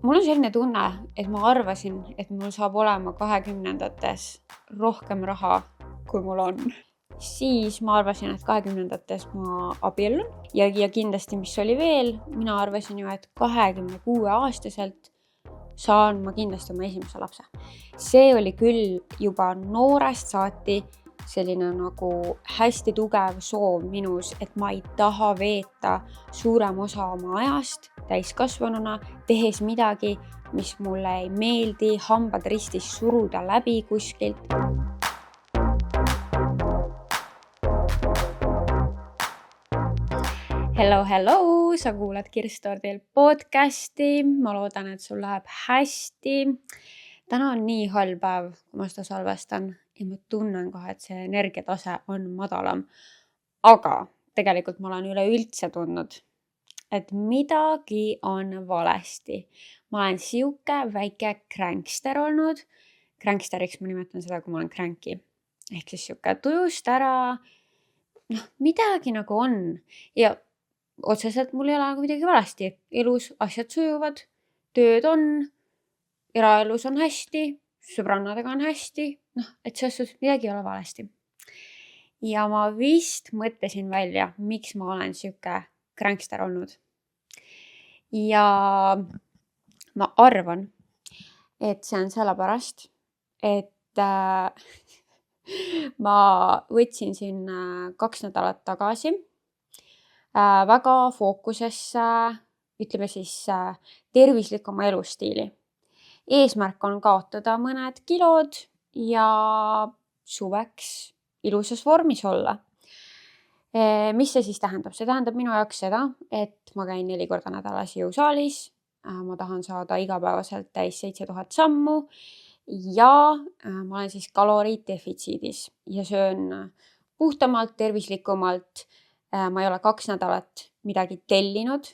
mul on selline tunne, et ma arvasin, et mul saab olema 20-ndates rohkem raha, kui mul on. Siis ma arvasin, et 20-ndates ma abiellun ja kindlasti, mis oli veel, mina arvasin ju, et 26-aastaselt saan ma kindlasti oma esimese lapse. See oli küll juba noorest saati selline nagu hästi tugev soov minus, et ma ei taha veeta suurem osa oma ajast täiskasvanuna, tehes midagi, mis mulle ei meeldi, hambad ristis suruda läbi kuskilt. Hello, sa kuulad Kirstordil podcasti. Ma loodan, et sul läheb hästi. Täna on nii halb päev, kui ma seda salvestan ja ma tunnen kohe, et see energiatase on madalam. Aga tegelikult ma olen üleüldse tundnud, et midagi on valesti. Ma olen siuke väike kränkster olnud. Kränksteriks ma nimetan seda, kui ma olen kränki. Ehk siis siuke tujust ära. Midagi nagu on. Ja otseselt mul ei ole nagu midagi valesti. Elus asjad sujuvad, tööd on, eraelus on hästi, sõbrannadega on hästi. Et selles suhtes midagi ei ole valesti. Ja ma vist mõtlesin välja, miks ma olen siuke kränkster olnud. Ja ma arvan, et see on sellepärast, et ma võtsin siin 2 nädalat tagasi väga fookusesse, ütleme siis tervislikuma elustiili. Eesmärk on kaotada mõned kilod ja suveks ilusas vormis olla. Mis see siis tähendab? See tähendab minu jaoks seda, et ma käin 4 korda nädalas jõusaalis. Ma tahan saada igapäevaselt täis 7000 sammu ja ma olen siis kaloridefitsiidis ja söön puhtamalt, tervislikumalt. Ma ei ole 2 nädalat midagi tellinud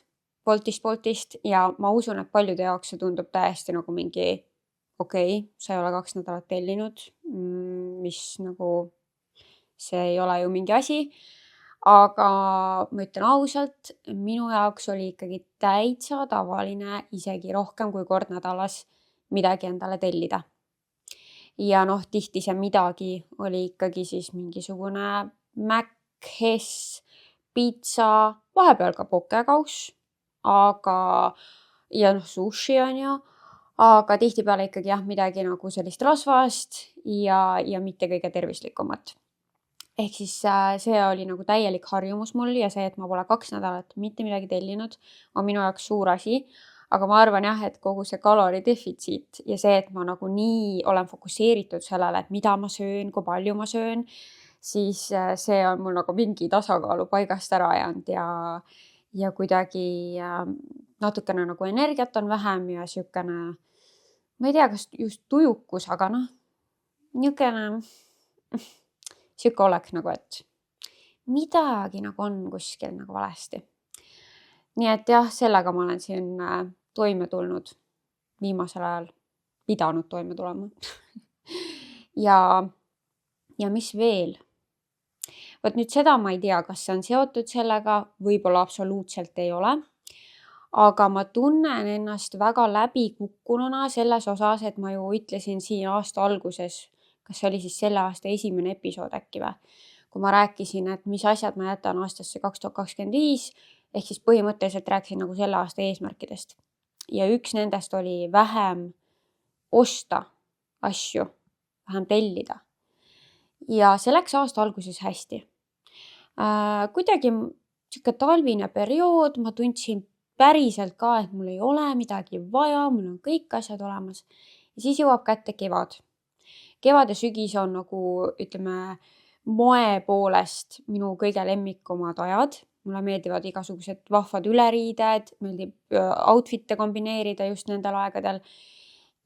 Boltist ja ma usun, et paljude jaoks see tundub täiesti nagu mingi okei, sa ei ole 2 nädalat tellinud, mis nagu see ei ole ju mingi asi. Aga ma ütlen ausalt, minu jaoks oli ikkagi täitsa tavaline isegi rohkem kui kord nädalas midagi endale tellida. Ja tihti see midagi oli ikkagi siis mingisugune Mac, Hess, pitsa, vahepeal ka pokekauss, ja sushi on ju, aga tihtipeale ikkagi midagi nagu sellist rasvast ja mitte kõige tervislikumat. Ehk siis see oli nagu täielik harjumus mul ja see, et ma pole 2 nädalat mitte midagi tellinud, on minu jaoks suur asi. Aga ma arvan et kogu see kaloridefitsiit ja see, et ma nagu nii olen fokusseeritud sellele, et mida ma söön, kui palju ma söön, siis see on mul nagu mingi tasakaalu paigast ära jäänud ja kuidagi natukene nagu energiat on vähem ja siukene, ma ei tea, kas just tujukus, aga niukene siuke olek nagu, et midagi nagu on kuskil nagu valesti. Nii et jah, sellega ma olen siin toime tulnud viimasel ajal, pidanud toime tulema. ja mis veel? Võt nüüd seda ma ei tea, kas see on seotud sellega, võib-olla absoluutselt ei ole. Aga ma tunnen ennast väga läbikukkununa selles osas, et ma ju ütlesin siin aasta alguses, kas see oli siis selle aasta esimene episood äkki või? Kui ma rääkisin, et mis asjad ma jätan aastasse 2025, ehk siis põhimõtteliselt rääkisin nagu selle aasta eesmärkidest. Ja üks nendest oli vähem osta asju, vähem tellida. Ja see läks aasta alguses hästi. Kuidagi siuke talvine periood, ma tundsin päriselt ka, et mul ei ole midagi vaja, mul on kõik asjad olemas. Ja siis jõuab kätte kevad. Kevad ja sügis on nagu, ütleme, moe poolest minu kõige lemmikumad ajad. Mulle meeldivad igasugused vahvad üleriided, meeldib outfit'e kombineerida just nendel aegadel.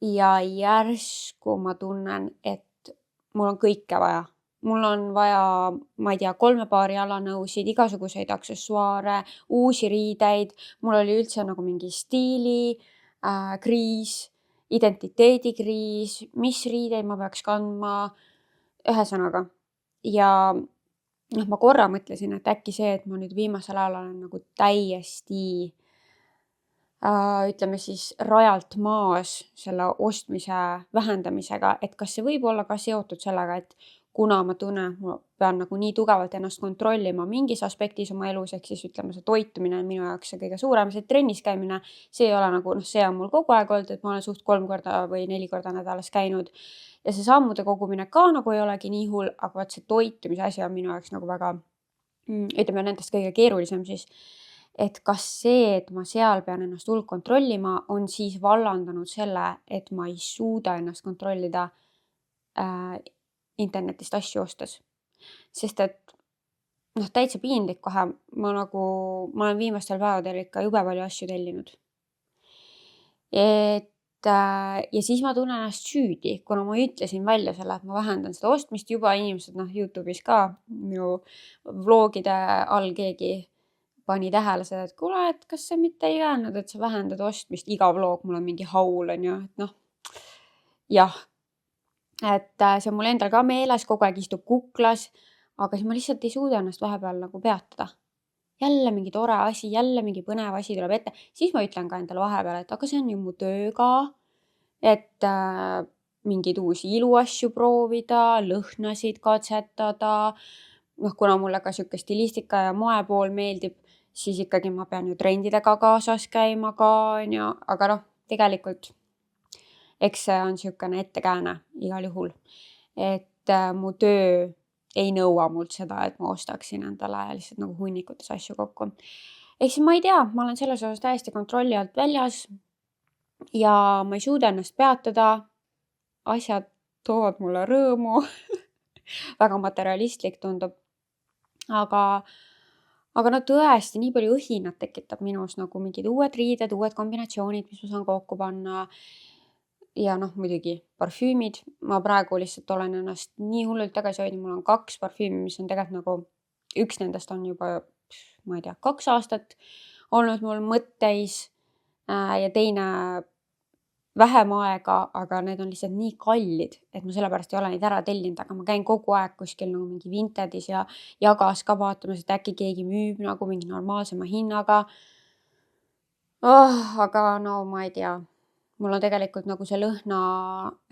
Ja järsku ma tunnen, et mul on kõike vaja. Mul on vaja, ma ei tea, 3 paari jalanõusid, igasuguseid aksessuaare, uusi riideid. Mul oli üldse nagu mingi stiili kriis, identiteedikriis, mis riideid ma peaks kandma, ühesõnaga. Ja ma korra mõtlesin, et äkki see, et ma nüüd viimasel ajal olen nagu täiesti ütleme siis rajalt maas selle ostmise vähendamisega, et kas see võib olla ka seotud sellega, et kuna ma tunnen, et ma pean nagu nii tugevalt ennast kontrollima mingis aspektis oma elus, ehk siis ütleme, see toitumine on minu jaoks see kõige suurem, see trennis käimine, see ei ole nagu, see on mul kogu aeg olnud, et ma olen suht 3 korda või 4 korda nädalas käinud ja see sammude kogumine ka nagu ei olegi nii hull, aga vaat see toitumise asi on minu jaoks nagu väga, ütleme nendest kõige keerulisem siis, et kas see, et ma seal pean ennast hulk kontrollima, on siis vallandanud selle, et ma ei suuda ennast kontrollida internetist asju ostes. Sest et täitsa piinlik kohe, ma olen viimastel päevadel ikka jube palju asju tellinud. Ja siis ma tunnen ennast süüdi, kuna ma ütlesin välja selle, et ma vähendan seda ostmist, juba inimesed YouTube'is ka minu vlogide all keegi pani tähele seda, et kuule, et kas sa mitte ei öelnud, et sa vähendad ostmist, iga vlog mul on mingi haul, on ju, et jah, et see on mul endal ka meeles, kogu aeg istub kuklas, aga siis ma lihtsalt ei suuda ennast vahepeal nagu peatada. Jälle mingi tore asi, jälle mingi põnev asi tuleb ette, siis ma ütlen ka endale vahepeal, et aga see on ju mu töö ka, et mingeid uusi iluasju proovida, lõhnasid katsetada, kuna mulle ka siuke stilistika ja moepool meeldib, siis ikkagi ma pean ju trendidega kaasas käima ka, on ju, aga tegelikult eks see on siukene ettekääne igal juhul, et mu töö ei nõua mult seda, et ma ostaksin endale lihtsalt nagu hunnikutes asju kokku. Ehk siis ma ei tea, ma olen selles osas täiesti kontrolli alt väljas ja ma ei suuda ennast peatada. Asjad toovad mulle rõõmu. Väga materialistlik tundub. Aga tõesti nii palju õhinat tekitab minus nagu mingid uued riided, uued kombinatsioonid, mis ma saan kokku panna. Ja muidugi parfüümid. Ma praegu lihtsalt olen ennast nii hullult tagasi hoidnud. Mul on 2 parfüümi, mis on tegelikult nagu, üks nendest on juba, ma ei tea, 2 aastat olnud mul mõtteis ja teine vähem aega, aga need on lihtsalt nii kallid, et ma sellepärast ei ole neid ära tellinud, aga ma käin kogu aeg kuskil nagu mingi Vintedis ja jagas ka vaatamas, et äkki keegi müüb nagu mingi normaalsema hinnaga. Aga ma ei tea. Mul on tegelikult nagu see lõhna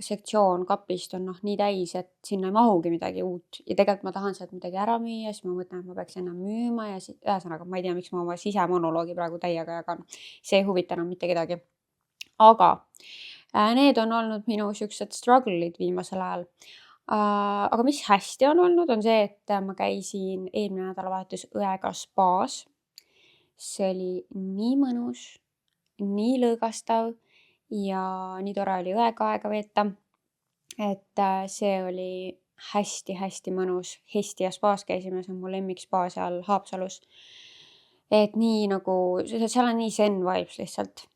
sektsioon kapist on nii täis, et sinna ei mahugi midagi uut. Ja tegelikult ma tahan sealt midagi ära müüa, siis ma mõtlen, et ma peaks enne müüma ja ühesõnaga, ma ei tea, miks ma oma sisemonoloogi praegu täiega jagan. See ei huvita enam mitte kedagi. Aga need on olnud minu siuksed struggle'id viimasel ajal. Aga mis hästi on olnud, on see, et ma käisin eelmine nädalavahetus õega spaas. See oli nii mõnus, nii lõõgastav ja nii tore oli õega aega veeta. Et see oli hästi-hästi mõnus. Hestia spaas käisime, see on mu lemmik spa seal Haapsalus. Et nii nagu, seal on nii zen vibes lihtsalt.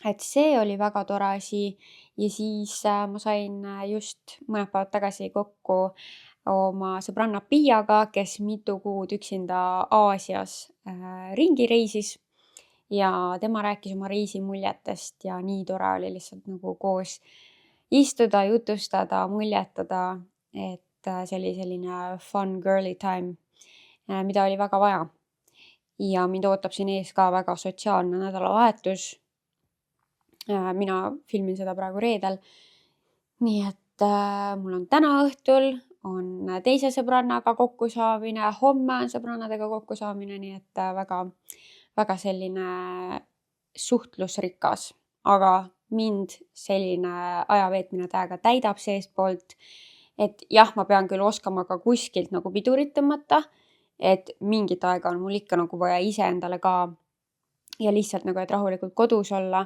Et see oli väga tore asi ja siis ma sain just mõned päevad tagasi kokku oma sõbranna Piaga, kes mitu kuud üksinda Aasias ringi reisis ja tema rääkis oma reisimuljetest ja nii tore oli lihtsalt nagu koos istuda, jutustada, muljetada, et see oli selline fun girly time, mida oli väga vaja. Ja mind ootab siin ees ka väga sotsiaalne nädalavahetus. Mina filmin seda praegu reedel. Nii et mul on täna õhtul on teise sõbrannaga kokkusaamine, homme on sõbrannadega kokkusaamine, nii et väga selline suhtlusrikas, aga mind selline ajaveetmine täiega täidab seestpoolt, et jah, ma pean küll oskama ka kuskilt nagu pidurit tõmmata, et mingit aega on mul ikka nagu vaja iseendale ka ja lihtsalt nagu, et rahulikult kodus olla.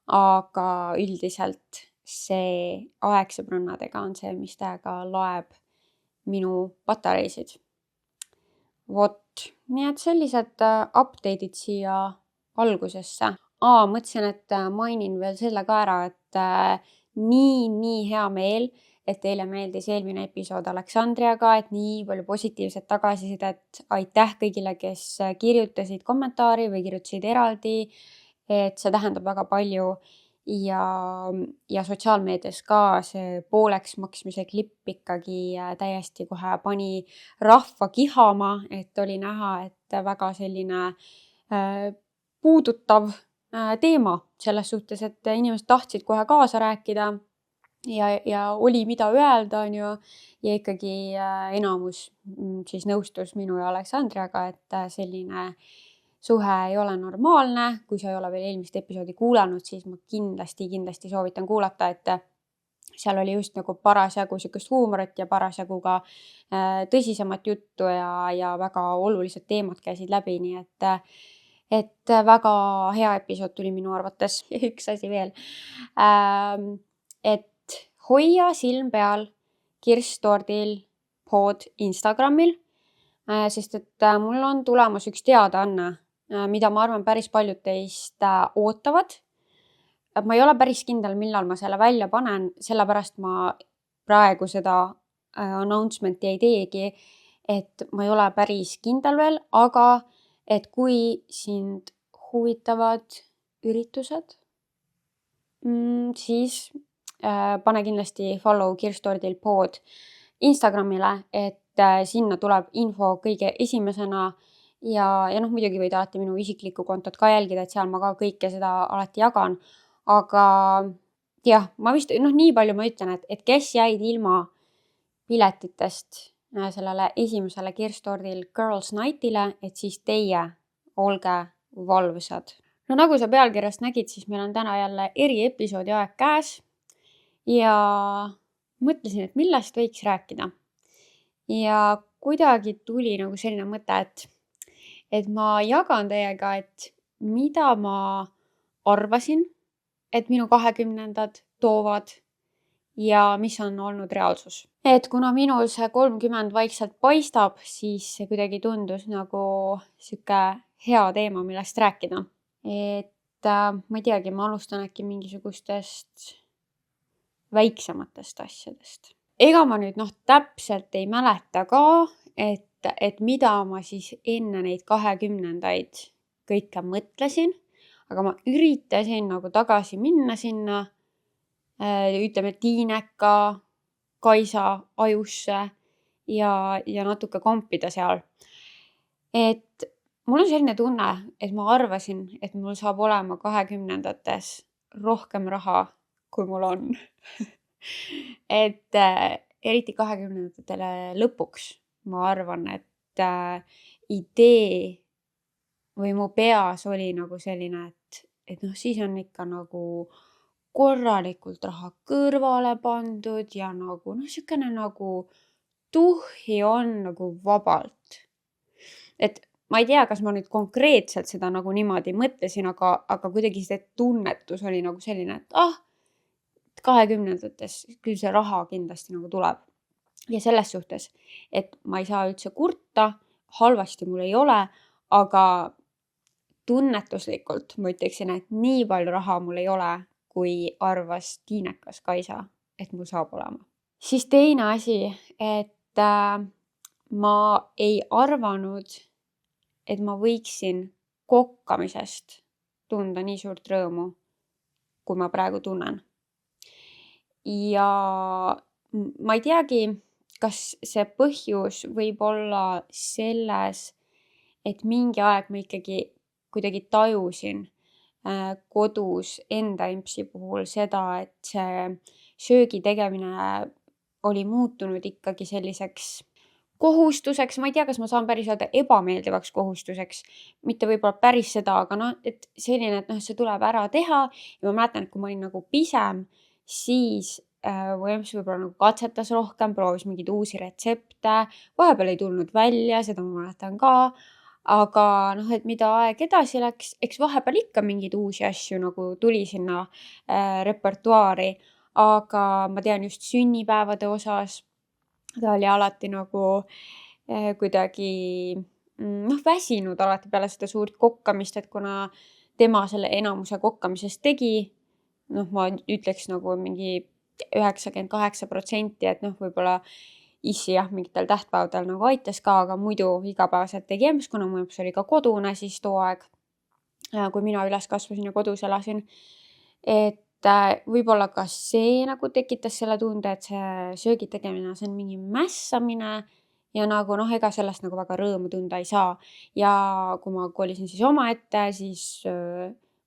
Aga üldiselt see aeg sõbrannadega on see, mis täiega laeb minu patareisid. Vot, nii et sellised update'id siia algusesse. Mõtlesin, et mainin veel selle ka ära, et nii hea meel, et teile meeldis eelmine episood Aleksandriaga, et nii palju positiivset tagasisidet. Aitäh kõigile, kes kirjutasid kommentaari või kirjutasid eraldi. Et see tähendab väga palju ja sotsiaalmeedias ka see pooleks maksmise klipp ikkagi täiesti kohe pani rahva kihama, et oli näha, et väga selline puudutav teema selles suhtes, et inimesed tahtsid kohe kaasa rääkida ja oli mida öelda, on ju, ja ikkagi enamus siis nõustus minu ja Aleksandriaga, et selline suhe ei ole normaalne. Kui sa ei ole veel eelmist episoodi kuulanud, siis ma kindlasti soovitan kuulata, et seal oli just nagu parasjagu sihukest huumorit ja parasjagu ka tõsisemat juttu ja väga olulised teemad käisid läbi, nii et väga hea episood tuli minu arvates. Üks asi veel, et hoia silm peal Kirstordil pod Instagramil, sest et mul on tulemas üks teadaanne, mida ma arvan päris paljud teist ootavad. Ma ei ole päris kindel, millal ma selle välja panen, sellepärast ma praegu seda announcement'i ei teegi, et ma ei ole päris kindel veel, aga et kui sind huvitavad üritused, siis pane kindlasti follow Kirstordil pod Instagramile, et sinna tuleb info kõige esimesena ja muidugi võid alati minu isiklikku kontot ka jälgida, et seal ma ka kõike seda alati jagan. Aga jah, ma vist nii palju ma ütlen, et kes jäid ilma piletitest sellele esimesele Kirstordil Girls Night'ile, et siis teie olge valvsad. No nagu sa pealkirjast nägid, siis meil on täna jälle eriepisoodi aeg käes ja mõtlesin, et millest võiks rääkida. Ja kuidagi tuli nagu selline mõte, et ma jagan teiega, et mida ma arvasin, et minu 20-ndad toovad ja mis on olnud reaalsus. Et kuna minul see 30 vaikselt paistab, siis see kuidagi tundus nagu sihuke hea teema, millest rääkida. Et ma ei teagi, ma alustan äkki mingisugustest väiksematest asjadest. Ega ma nüüd täpselt ei mäleta ka, et mida ma siis enne neid 20-ndaid kõike mõtlesin, aga ma üritasin nagu tagasi minna sinna, ütleme Tiineka, Kaisa ajusse ja natuke kompida seal. Et mul on selline tunne, et ma arvasin, et mul saab olema 20-ndates rohkem raha, kui mul on. Et eriti 20-ndatele lõpuks ma arvan, et idee või mu peas oli nagu selline, et siis on ikka nagu korralikult raha kõrvale pandud ja nagu siukene nagu tuhhi on nagu vabalt. Et ma ei tea, kas ma nüüd konkreetselt seda nagu niimoodi mõtlesin, aga kuidagi see tunnetus oli nagu selline, et 20-ndates küll see raha kindlasti nagu tuleb. Ja selles suhtes, et ma ei saa üldse kurta, halvasti mul ei ole, aga tunnetuslikult ma ütleksin, et nii palju raha mul ei ole, kui arvas Tiinekas Kaisa, et mul saab olema. Siis teine asi, et ma ei arvanud, et ma võiksin kokkamisest tunda nii suurt rõõmu, kui ma praegu tunnen. Ja ma ei teagi, kas see põhjus võib olla selles, et mingi aeg ma ikkagi kuidagi tajusin kodus enda impsi puhul seda, et see söögi tegemine oli muutunud ikkagi selliseks kohustuseks. Ma ei tea, kas ma saan päris öelda ebameeldivaks kohustuseks. Mitte võib-olla päris seda, aga et selline, et see tuleb ära teha. Ja ma mäletan, et kui ma olin nagu pisem, siis võib-olla nagu katsetas rohkem, proovis mingeid uusi retsepte. Vahepeal ei tulnud välja, seda ma mäletan ka. Aga et mida aeg edasi läks, eks vahepeal ikka mingeid uusi asju nagu tuli sinna repertuaari, aga ma tean just sünnipäevade osas, ta oli alati nagu kuidagi väsinud alati peale seda suurt kokkamist, et kuna tema selle enamuse kokkamisest tegi, ma ütleks nagu mingi 98%, et võib-olla issi mingitel tähtpäevadel nagu aitas ka, aga muidu igapäevaselt tegi emps, kuna mu emps oli ka kodune siis too aeg, kui mina üles kasvasin ja kodus elasin. Et võib-olla ka see nagu tekitas selle tunde, et see söögi tegemine, see on mingi mässamine ja nagu ega sellest nagu väga rõõmu tunda ei saa. Ja kui ma kolisin siis omaette, siis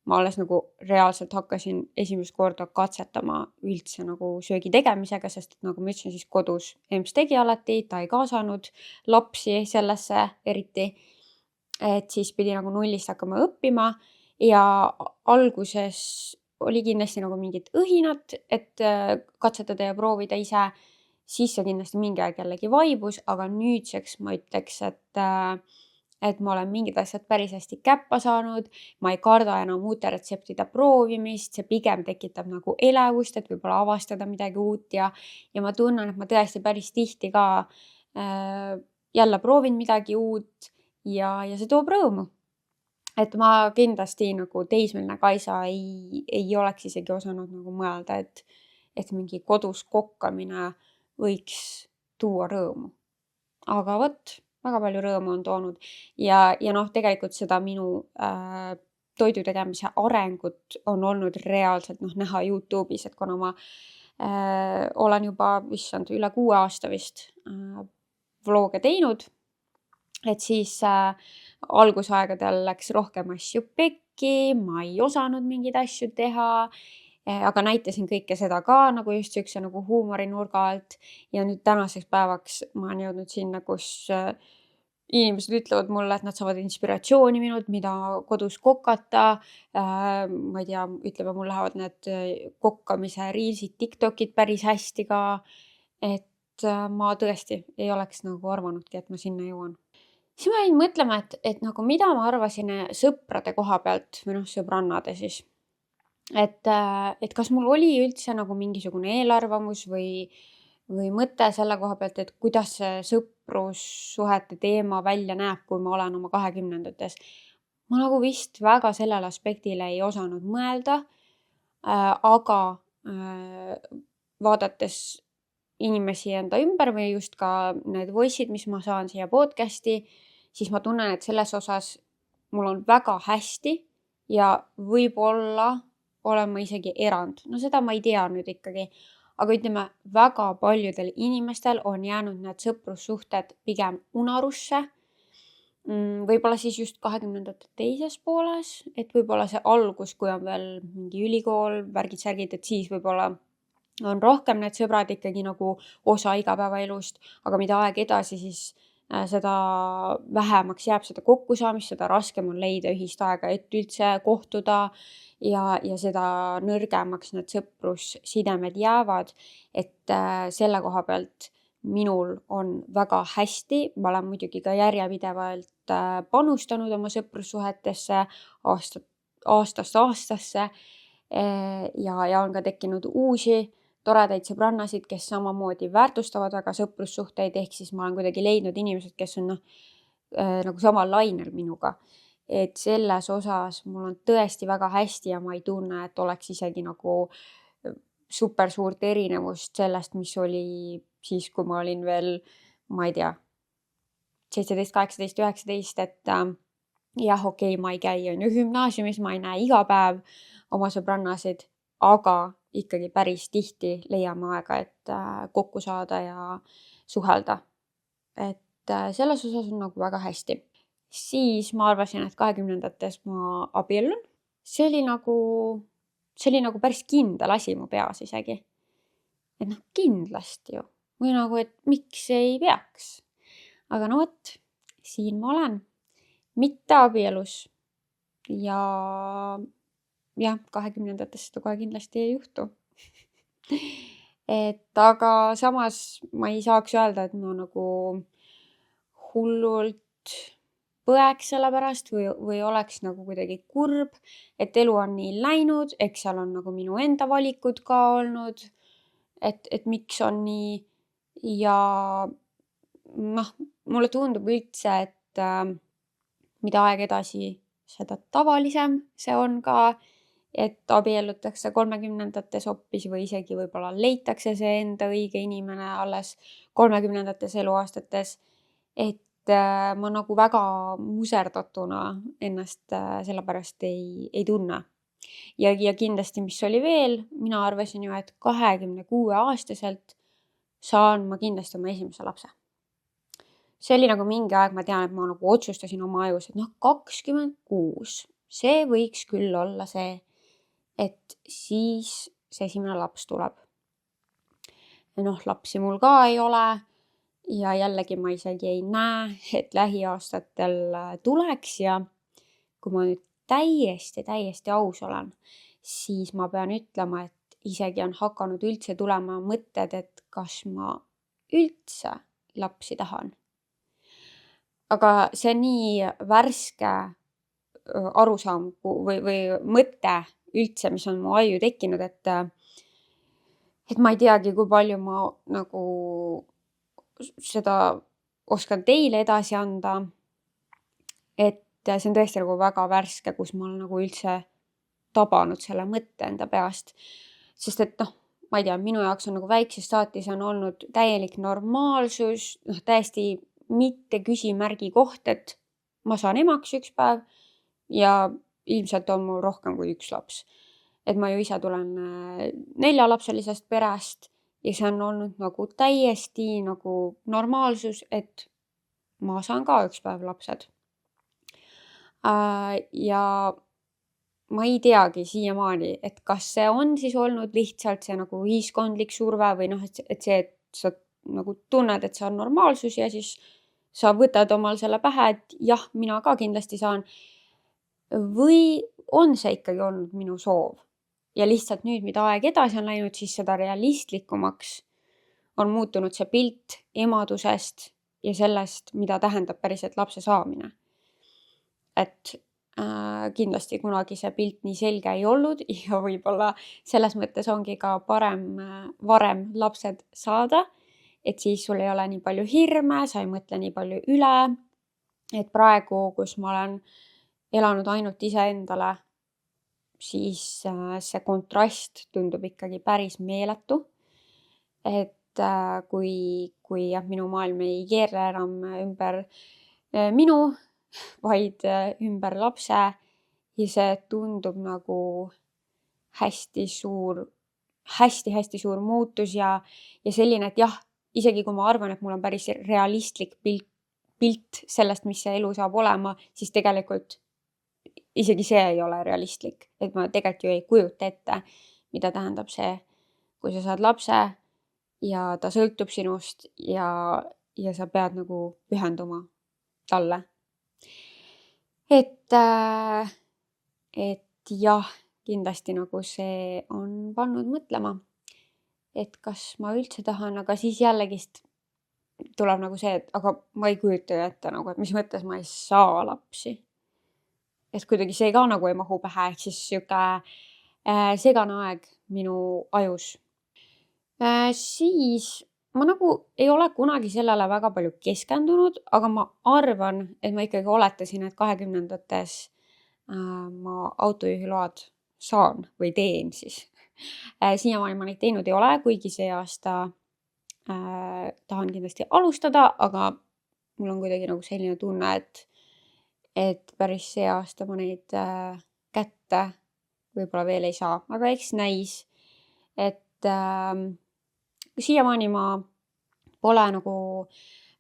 ma alles nagu reaalselt hakkasin esimest korda katsetama üldse nagu söögi tegemisega, sest nagu ma ütlesin, siis kodus emps tegi alati, ta ei kaasanud lapsi sellesse eriti. Et siis pidi nagu nullist hakkama õppima ja alguses oli kindlasti nagu mingid õhinad, et katsetada ja proovida ise. Siis see kindlasti mingi aeg jällegi vaibus, aga nüüdseks ma ütleks, et ma olen mingid asjad päris hästi käppa saanud, ma ei karda enam uute retseptide proovimist, see pigem tekitab nagu elevust, et võib-olla avastada midagi uut ja ma tunnen, et ma tõesti päris tihti ka jälle proovin midagi uut ja see toob rõõmu. Et ma kindlasti nagu teismeline Kaisa ei oleks isegi osanud nagu mõelda, et mingi kodus kokkamine võiks tuua rõõmu. Aga vot, väga palju rõõmu on toonud ja noh, tegelikult seda minu toidu tegemise arengut on olnud reaalselt näha YouTube'is, et kuna ma olen juba üle 6 aasta vist vlooge teinud, et siis algusaegadel läks rohkem asju pekki, ma ei osanud mingeid asju teha, aga näitasin kõike seda ka nagu just siukse nagu huumorinurga alt ja nüüd tänaseks päevaks ma olen jõudnud sinna, kus inimesed ütlevad mulle, et nad saavad inspiratsiooni minult, mida kodus kokata. Ma ei tea, ütleme, mul lähevad need kokkamise reelsid, TikTokid päris hästi ka, et ma tõesti ei oleks nagu arvanudki, et ma sinna jõuan. Siis ma jäin mõtlema, et nagu mida ma arvasin sõprade koha pealt või sõbrannade siis. Et kas mul oli üldse nagu mingisugune eelarvamus või mõte selle koha pealt, et kuidas see sõprussuhete teema välja näeb, kui ma olen oma 20-ndates. Ma nagu vist väga sellele aspektile ei osanud mõelda, aga vaadates inimesi enda ümber või just ka need voice'id, mis ma saan siia podcasti, siis ma tunnen, et selles osas mul on väga hästi ja võib-olla olen ma isegi erand. No seda ma ei tea nüüd ikkagi. Aga ütleme, väga paljudel inimestel on jäänud need sõprussuhted pigem unarusse. Võib-olla siis just 20-ndate teises pooles, et võib-olla see algus, kui on veel mingi ülikool, värgid-särgid, et siis võib-olla on rohkem need sõbrad ikkagi nagu osa igapäevaelust, aga mida aeg edasi, siis seda vähemaks jääb seda kokkusaamist, seda raskem on leida ühist aega, et üldse kohtuda ja seda nõrgemaks need sõprussidemed jäävad, et selle koha pealt minul on väga hästi, ma olen muidugi ka järjepidevalt panustanud oma sõprussuhetesse aastast aastasse ja on ka tekkinud uusi toredaid sõbrannasid, kes samamoodi väärtustavad väga sõprussuhteid, ehk siis ma olen kuidagi leidnud inimesed, kes on nagu samal lainel minuga. Et selles osas mul on tõesti väga hästi ja ma ei tunne, et oleks isegi nagu super suurt erinevust sellest, mis oli siis, kui ma olin veel, ma ei tea, 17, 18, 19, et jah, okei, ma ei käi gümnaasiumis, ma ei näe iga päev oma sõbrannasid, aga ikkagi päris tihti leiame aega, et kokku saada ja suhelda. Et selles osas on nagu väga hästi. Siis ma arvasin, et 20-ndates ma abiellun. See oli nagu päris kindel asi mu peas isegi. Et kindlasti ju. Või nagu, et miks ei peaks. Aga no vot, siin ma olen. Mitte abielus. Ja 20-ndates seda kohe kindlasti ei juhtu. Et aga samas ma ei saaks öelda, et ma nagu hullult põeks selle pärast või oleks nagu kuidagi kurb, et elu on nii läinud, eks seal on nagu minu enda valikud ka olnud, et miks on nii ja mulle tundub üldse, et mida aeg edasi, seda tavalisem see on ka, et abiellutakse 30-ndates hoopis või isegi võib-olla leitakse see enda õige inimene alles 30-ndates eluaastates, et ma nagu väga muserdatuna ennast selle pärast ei tunne. Ja kindlasti, mis oli veel, mina arvasin ju, et 26-aastaselt saan ma kindlasti oma esimese lapse. See oli nagu mingi aeg, ma tean, et ma nagu otsustasin oma ajus, et 26, see võiks küll olla see, et siis see esimene laps tuleb. Ja noh, lapsi mul ka ei ole ja jällegi ma isegi ei näe, et lähiaastatel tuleks ja kui ma nüüd täiesti aus olen, siis ma pean ütlema, et isegi on hakanud üldse tulema mõtted, et kas ma üldse lapsi tahan. Aga see on nii värske arusaam või mõte üldse, mis on mu aju tekkinud, et ma ei teagi, kui palju ma nagu seda oskan teile edasi anda. Et see on tõesti nagu väga värske, kus ma olen nagu üldse tabanud selle mõtte enda peast. Sest et noh, ma ei tea, minu jaoks on nagu väiksest saati see on olnud täielik normaalsus, täiesti mitte küsimärgi koht, et ma saan emaks üks päev ja ilmselt on mul rohkem kui üks laps. Et ma ju ise tulen 4-lapselisest perest ja see on olnud nagu täiesti nagu normaalsus, et ma saan ka üks päev lapsed. Ja ma ei teagi siiamaani, et kas see on siis olnud lihtsalt see nagu ühiskondlik surve või noh, et see, et sa nagu tunned, et see on normaalsus ja siis sa võtad omal selle pähe, et jah, mina ka kindlasti saan. Või on see ikkagi olnud minu soov? Ja lihtsalt nüüd, mida aeg edasi on läinud, siis seda realistlikumaks on muutunud see pilt emadusest ja sellest, mida tähendab päriselt lapse saamine. Et kindlasti kunagi see pilt nii selge ei olnud ja võib-olla selles mõttes ongi ka parem varem lapsed saada, et siis sul ei ole nii palju hirme, sa ei mõtle nii palju üle, et praegu, kus ma olen elanud ainult iseendale, siis see kontrast tundub ikkagi päris meeletu. Et kui minu maailm ei keerle enam ümber minu, vaid ümber lapse ja see tundub nagu hästi suur muutus ja selline, et jah, isegi kui ma arvan, et mul on päris realistlik pilt sellest, mis see elu saab olema, siis tegelikult isegi see ei ole realistlik, et ma tegelikult ju ei kujuta ette, mida tähendab see, kui sa saad lapse ja ta sõltub sinust ja sa pead nagu pühenduma talle. Et jah, kindlasti nagu see on pannud mõtlema, et kas ma üldse tahan, aga siis jällegist tuleb nagu see, et aga ma ei kujuta ju ette nagu, et mis mõttes ma ei saa lapsi. Et kuidagi see ka nagu ei mahu pähe, ehk siis sihuke segane aeg minu ajus. Siis ma nagu ei ole kunagi sellele väga palju keskendunud, aga ma arvan, et ma ikkagi oletasin, et 2020-ndates ma autojuhiload saan või teen siis. Siiamaani ma neid teinud ei ole, kuigi see aasta tahan kindlasti alustada, aga mul on kuidagi nagu selline tunne, et päris see aasta ma neid kätte võib-olla veel ei saa, aga eks näis, et siiamaani ma pole nagu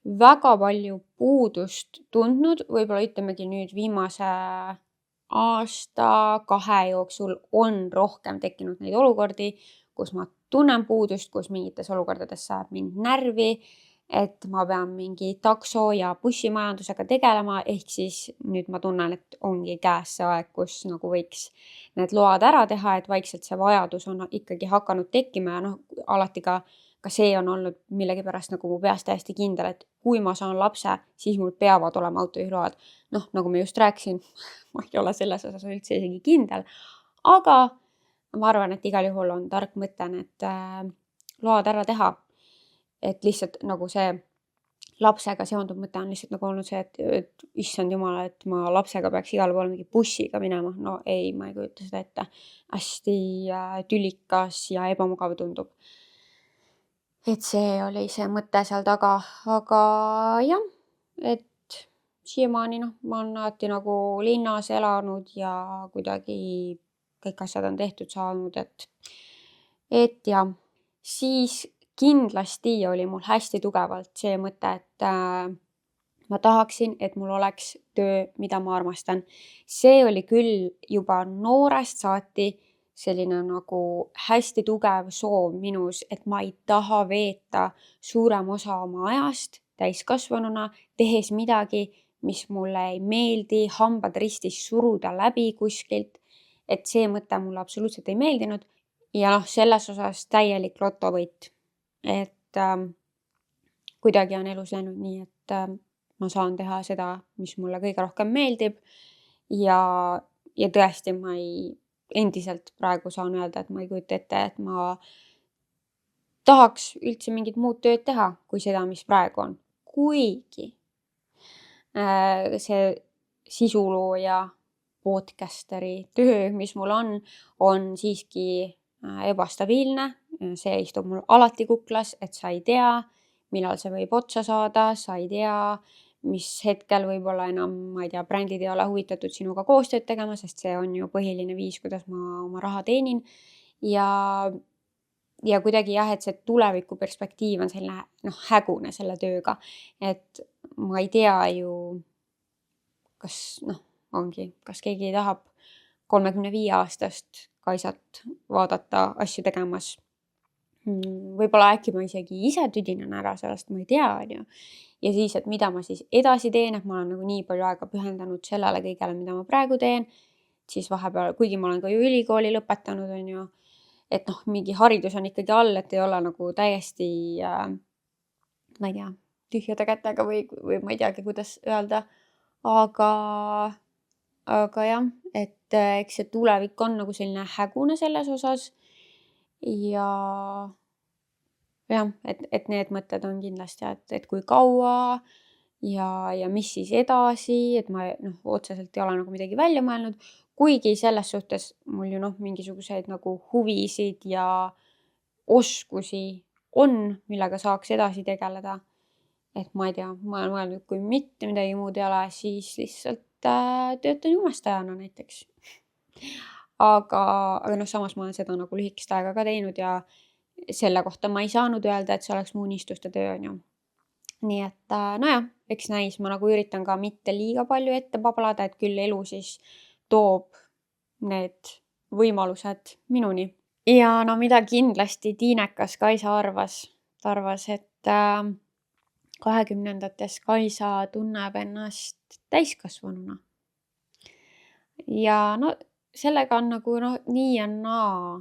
väga palju puudust tundnud, võib-olla ütlemegi nüüd viimase aasta 2 jooksul on rohkem tekkinud neid olukordi, kus ma tunnen puudust, kus mingites olukordades saab mind närvi, et ma pean mingi takso ja bussimajandusega tegelema, ehk siis nüüd ma tunnen, et ongi käes see aeg, kus nagu võiks need load ära teha, et vaikselt see vajadus on ikkagi hakanud tekkima ja alati ka see on olnud millegipärast nagu mu peas täiesti kindel, et kui ma saan lapse, siis mul peavad olema autojuhiload. Nagu ma just rääkisin, ma ei ole selles osas üldse isegi kindel, aga ma arvan, et igal juhul on tark mõte need load ära teha. Et lihtsalt nagu see lapsega seonduv mõte on lihtsalt nagu olnud see, et issand jumal, et ma lapsega peaks igal pool mingi bussiga minema. No ei, ma ei kujuta seda ette. Hästi tülikas ja ebamugav tundub. Et see oli see mõte seal taga, aga jah, et siiamaani ma olen alati nagu linnas elanud ja kuidagi kõik asjad on tehtud saanud, et jah, siis kindlasti oli mul hästi tugevalt see mõte, ma tahaksin, et mul oleks töö, mida ma armastan. See oli küll juba noorest saati selline nagu hästi tugev soov minus, et ma ei taha veeta suurem osa oma ajast täiskasvanuna, tehes midagi, mis mulle ei meeldi, hambad ristis suruda läbi kuskilt. Et see mõte mulle absoluutselt ei meeldinud ja selles osas täielik lotovõit. Et kuidagi on elus läinud nii, et ma saan teha seda, mis mulle kõige rohkem meeldib ja tõesti ma endiselt praegu saan öelda, et ma ei kujuta ette, et ma tahaks üldse mingit muud tööd teha kui seda, mis praegu on. Kuigi see sisulooja podcasteri töö, mis mul on siiski ebastabiilne. See istub mul alati kuklas, et sa ei tea, millal see võib otsa saada, sa ei tea, mis hetkel võib-olla enam, ma ei tea, brändid ei ole huvitatud sinuga koostööd tegema, sest see on ju põhiline viis, kuidas ma oma raha teenin. Ja kuidagi jah, et see tuleviku perspektiiv on selline hägune selle tööga, et ma ei tea ju, kas keegi tahab 35-aastast Kaisat vaadata asju tegemas. Võib-olla äkki ma isegi ise tüdinen ära sellest, ma ei tea, on ju. Ja siis, et mida ma siis edasi teen, et ma olen nagu nii palju aega pühendanud sellele kõigele, mida ma praegu teen, siis vahepeal, kuigi ma olen ka ju ülikooli lõpetanud, on ju, et mingi haridus on ikkagi all, et ei ole nagu täiesti, ma ei tea, tühjade kätega või ma ei teagi, kuidas öelda, aga jah, et eks see tulevik on nagu selline hägune selles osas ja jah, et need mõtted on kindlasti, et kui kaua ja mis siis edasi, et ma otseselt ei ole nagu midagi välja mõelnud, kuigi selles suhtes mul ju mingisuguseid nagu huvisid ja oskusi on, millega saaks edasi tegeleda. Et ma ei tea, ma olen mõelnud, kui mitte midagi muud ei ole, siis lihtsalt töötan jumestajana näiteks. Aga samas ma olen seda nagu lühikest aega ka teinud ja selle kohta ma ei saanud öelda, et see oleks mu unistuste töö, on ju. Nii et nojah, eks näis, ma nagu üritan ka mitte liiga palju ette bablada, et küll elu siis toob need võimalused minuni. Ja mida kindlasti tiinekas Kaisa arvas. Ta arvas, et 20-ndates Kaisa tunneb ennast täiskasvanuna. Ja sellega on nagu nii ja naa,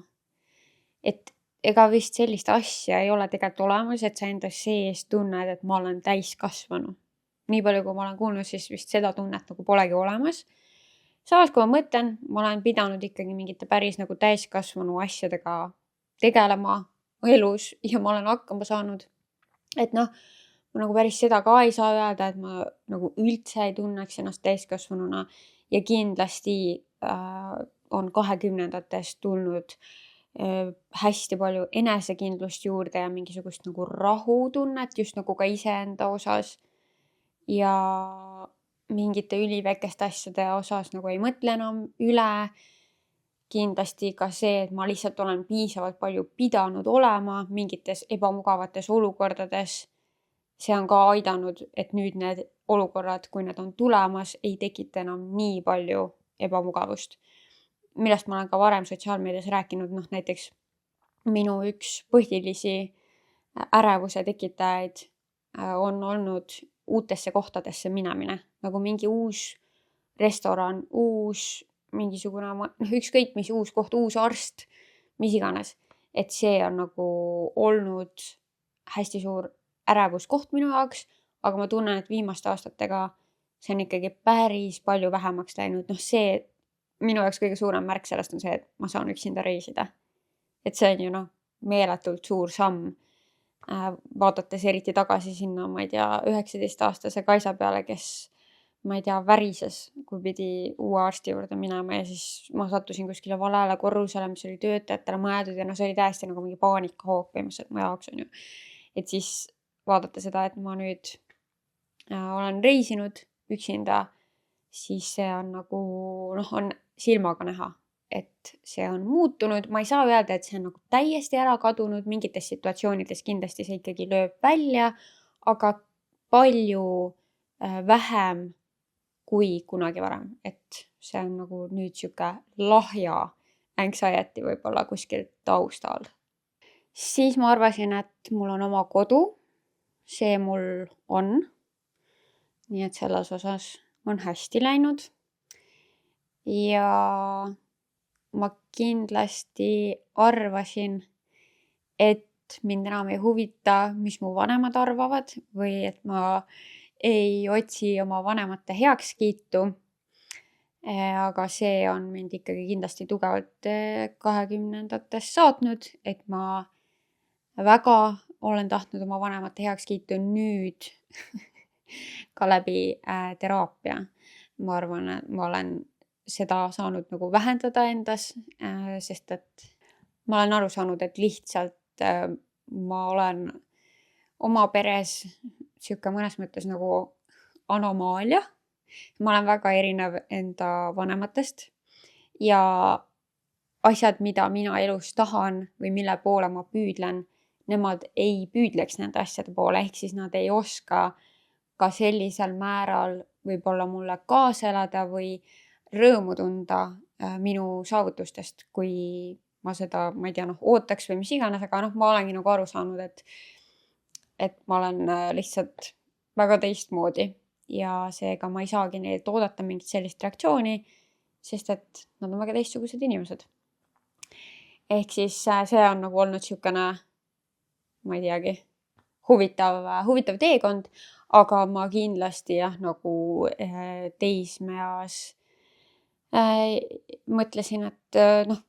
et ega vist sellist asja ei ole tegelikult olemas, et sa enda sees tunned, et ma olen täiskasvanu. Nii palju, kui ma olen kuulnud, siis vist seda tunnet nagu polegi olemas. Samas, kui ma mõtlen, ma olen pidanud ikkagi mingite päris nagu täiskasvanu asjadega tegelema elus ja ma olen hakkama saanud. Et ma nagu päris seda ka ei saa öelda, et ma nagu üldse ei tunneks ennast täiskasvanuna ja kindlasti on 20-ndates tulnud hästi palju enesekindlust juurde ja mingisugust nagu rahutunnet just nagu ka iseenda osas ja mingite üliväikeste asjade osas nagu ei mõtle enam üle. Kindlasti ka see, et ma lihtsalt olen piisavalt palju pidanud olema mingites ebamugavates olukordades. See on ka aidanud, et nüüd need olukorrad, kui need on tulemas, ei tekita enam nii palju ebamugavust. Millest ma olen ka varem sotsiaalmeedias rääkinud, näiteks minu üks põhilisi ärevuse tekitajaid on olnud uutesse kohtadesse minemine. Nagu mingi uus restoran, uus mingisugune, ükskõik mis uus koht, uus arst, mis iganes. Et see on nagu olnud hästi suur ärevuskoht minu jaoks, aga ma tunnen, et viimaste aastatega see on ikkagi päris palju vähemaks läinud. See minu jaoks kõige suurem märk sellest on see, et ma saan üksinda reisida. Et see on ju meeletult suur samm. Vaadates eriti tagasi sinna, ma ei tea, 19-aastase Kaisa peale, kes, ma ei tea, värises, kui pidi uue arsti juurde minema ja siis ma sattusin kuskile valele korrusele, mis oli töötajatele mõeldud ja see oli täiesti nagu mingi paanikahoog põhimõtteliselt mu jaoks, on ju. Et siis vaadata seda, et ma nüüd olen reisinud üksinda, siis see on nagu, on silmaga näha, et see on muutunud. Ma ei saa öelda, et see on nagu täiesti ära kadunud, mingites situatsioonides kindlasti see ikkagi lööb välja, aga palju vähem kui kunagi varem, et see on nagu nüüd sihuke lahja anxiety võib-olla kuskil taustal. Siis ma arvasin, et mul on oma kodu, see mul on. Nii et selles osas on hästi läinud. Ja ma kindlasti arvasin, et mind enam ei huvita, mis mu vanemad arvavad või et ma ei otsi oma vanemate heakskiitu. Aga see on mind ikkagi kindlasti tugevalt 20-ndates saatnud, et ma väga olen tahtnud oma vanemate heakskiitu nüüd ka läbi teraapia. Ma arvan, et ma olen seda saanud nagu vähendada endas, sest et ma olen aru saanud, et lihtsalt ma olen oma peres sihuke mõnes mõttes nagu anomaalia. Ma olen väga erinev enda vanematest ja asjad, mida mina elus tahan või mille poole ma püüdlen, nemad ei püüdleks nende asjade poole, ehk siis nad ei oska ka sellisel määral võib-olla mulle kaasa elada või rõõmu tunda minu saavutustest, kui ma seda, ma ei tea, ootaks või mis iganes, aga ma olengi nagu aru saanud, et ma olen lihtsalt väga teistmoodi ja seega ma ei saagi neilt oodata mingit sellist reaktsiooni, sest et nad on väga teistsugused inimesed. Ehk siis see on nagu olnud siukene, ma ei teagi, huvitav teekond, aga ma kindlasti jah, nagu teismeeas mõtlesin, et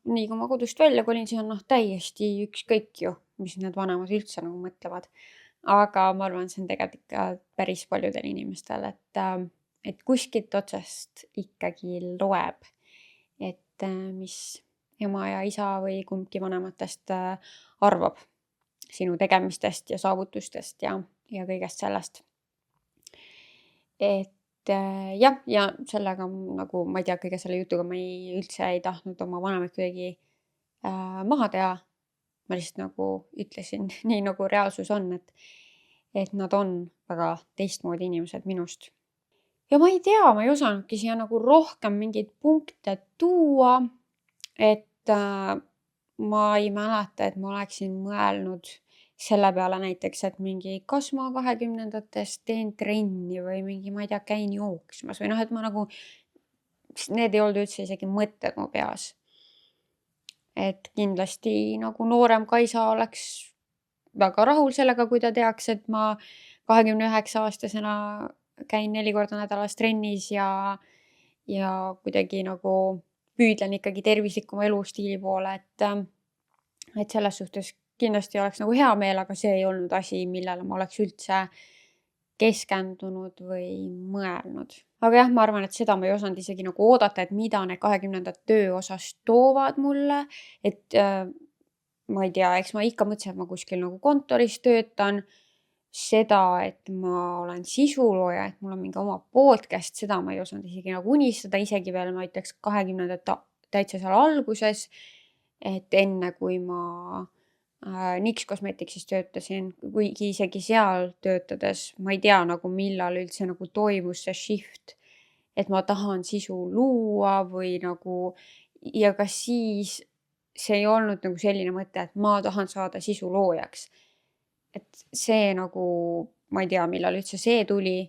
nii kui ma kodust välja kolin, siis on täiesti ükskõik ju, mis need vanemad üldse nagu mõtlevad. Aga ma arvan, see on tegelikult ikka päris paljudel inimestel, et kuskilt otsast ikkagi loeb, et mis ema ja isa või kumbki vanematest arvab sinu tegemistest ja saavutustest ja kõigest sellest. Et jah, ja sellega nagu, ma ei tea, kõige selle jutuga ma üldse ei tahtnud oma vanemaid kuidagi maha teha. Ma lihtsalt nagu ütlesin nii nagu reaalsus on, et nad on väga teistmoodi inimesed minust. Ja ma ei tea, ma ei osanudki siia nagu rohkem mingeid punkte tuua, et ma ei mäleta, et ma oleksin mõelnud selle peale näiteks, et mingi kas ma 20-ndates teen trenni või mingi, ma ei tea, käin jooksmas või et ma nagu, need ei olnud üldse isegi mõtted mu peas. Et kindlasti nagu noorem Kaisa oleks väga rahul sellega, kui ta teaks, et ma 29-aastasena käin 4 korda nädalas trennis ja kuidagi nagu püüdlen ikkagi tervislikuma elustiili poole, et selles suhtes kindlasti oleks nagu hea meel, aga see ei olnud asi, millele ma oleks üldse keskendunud või mõelnud. Aga jah, ma arvan, et seda ma ei osanud isegi nagu oodata, et mida need 20-ndad töö osas toovad mulle, et ma ei tea, eks ma ikka mõtlesin, et ma kuskil nagu kontoris töötan, seda, et ma olen sisulooja, et mul on mingi oma podcast, seda ma ei osanud isegi nagu unistada, isegi veel ma ütleks 20-ndad täitsa seal alguses, et enne kui ma NYX Cosmeticsis töötasin, kuigi isegi seal töötades ma ei tea nagu millal üldse nagu toimus see shift, et ma tahan sisu luua või nagu, ja ka siis see ei olnud nagu selline mõte, et ma tahan saada sisu loojaks. Et see nagu, ma ei tea, millal üldse see tuli,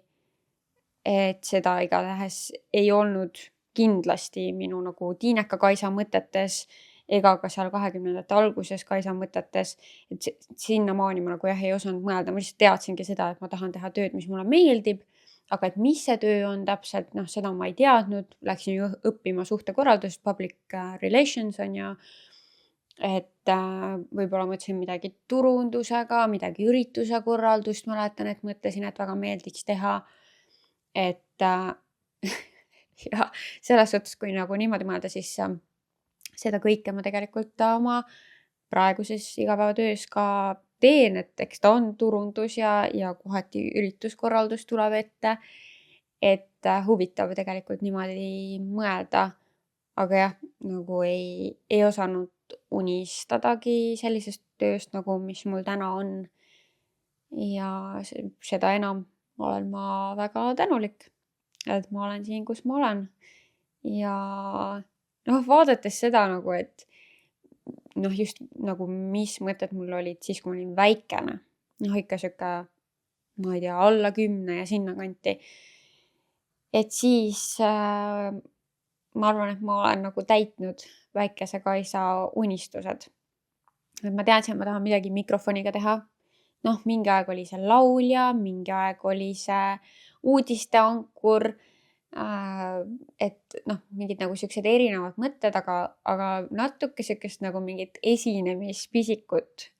et seda igatahes ei olnud kindlasti minu nagu Tiineka Kaisa mõtetes ega ka seal 20-ndate alguses Kaisa mõtetes, et sinnamaani ma nagu jah ei osanud mõelda, ma lihtsalt teadsingi seda, et ma tahan teha tööd, mis mulle meeldib, aga et mis see töö on täpselt, seda ma ei teadnud, läksin ju õppima suhtekorraldust, public relations on ju, et võib-olla mõtlesin midagi turundusega, midagi ürituse korraldust, mäletan, et mõtlesin, et väga meeldiks teha, et ja selles suhtes, kui nagu niimoodi mõelda, siis seda kõike ma tegelikult oma praeguses igapäevatöös ka teen, et eks ta on turundus ja kohati ürituskorraldus tuleb ette, et huvitav tegelikult niimoodi mõelda, aga jah, nagu ei osanud unistadagi sellisest tööst nagu, mis mul täna on ja seda enam, olen ma väga tänulik, et ma olen siin, kus ma olen. Ja vaadates seda nagu, et just nagu mis mõtted mul olid siis, kui ma olin väikene. Ikka sihuke, ma ei tea, alla 10 ja sinnakanti. Et siis ma arvan, et ma olen nagu täitnud väikese Kaisa unistused. Et ma teadsin, et ma tahan midagi mikrofoniga teha. Mingi aeg oli see laulja, mingi aeg oli see uudisteankur. Et mingid nagu siuksed erinevad mõtted, aga natuke siukest nagu mingit esinemispisikut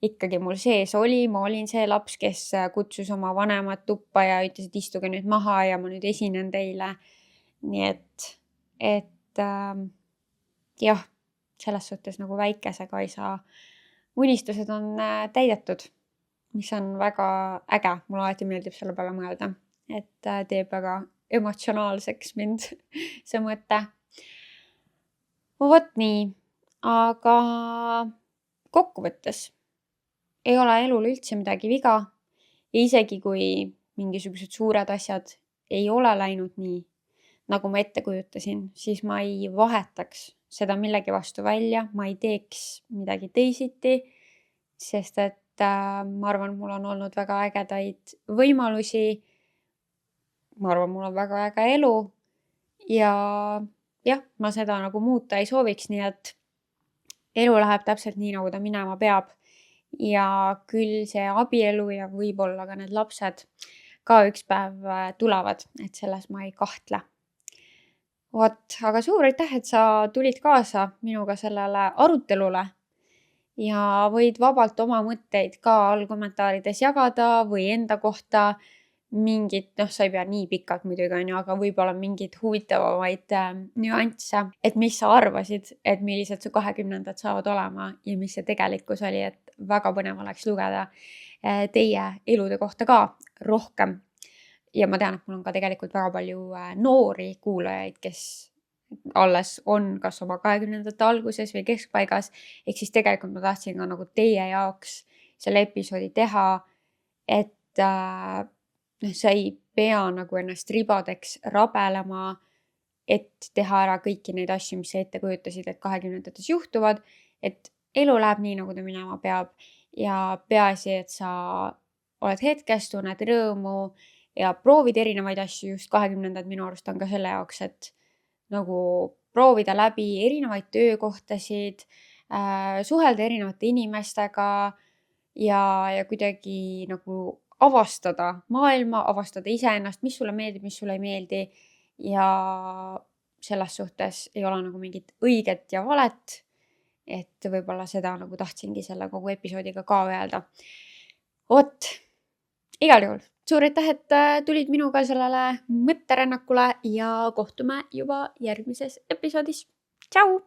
ikkagi mul sees oli. Ma olin see laps, kes kutsus oma vanemad tuppa ja ütles, et istuge nüüd maha ja ma nüüd esinen teile. Nii et jah, selles suhtes nagu väikese Kaisa unistused on täidetud, mis on väga äge. Mulle alati meeldib selle peale mõelda, et teeb väga emotsionaalseks mind see mõte. Vot nii, aga kokkuvõttes ei ole elul üldse midagi viga. Ja isegi kui mingisugused suured asjad ei ole läinud nii, nagu ma ette kujutasin, siis ma ei vahetaks seda millegi vastu välja. Ma ei teeks midagi teisiti, sest et ma arvan, mul on olnud väga ägedaid võimalusi. Ma arvan, mul on väga äge elu ja jah, ma seda nagu muuta ei sooviks, nii et elu läheb täpselt nii, nagu ta minema peab. Ja küll see abielu ja võib-olla ka need lapsed ka üks päev tulevad, et selles ma ei kahtle. Vot, aga suur aitäh, et sa tulid kaasa minuga sellele arutelule ja võid vabalt oma mõtteid ka all kommentaarides jagada või enda kohta mingid, sa ei pea nii pikalt muidugi, aga võib-olla mingid huvitavamaid nüansse, et mis sa arvasid, et millised su 20-ndad saavad olema ja mis see tegelikkus oli, et väga põnev oleks lugeda teie elude kohta ka rohkem. Ja ma tean, et mul on ka tegelikult väga palju noori kuulajaid, kes alles on kas oma 20-ndate alguses või keskpaigas. Ehk siis tegelikult ma tahtsin ka nagu teie jaoks selle episoodi teha, et sa ei pea nagu ennast ribadeks rabelema, et teha ära kõiki neid asju, mis sa ette kujutasid, et 20-ndates juhtuvad, et elu läheb nii, nagu ta minema peab ja peaasi, et sa oled hetkes, tunned rõõmu ja proovid erinevaid asju. Just 20-ndad minu arust on ka selle jaoks, et nagu proovida läbi erinevaid töökohtasid, suhelda erinevate inimestega ja kuidagi nagu avastada maailma, avastada iseennast, mis sulle meeldib, mis sulle ei meeldi. Ja selles suhtes ei ole nagu mingit õiget ja valet. Et võib-olla seda nagu tahtsingi selle kogu episoodiga ka öelda. Vot, igal juhul suur aitäh, et tulid minuga sellele mõtterännakule ja kohtume juba järgmises episoodis. Tšau!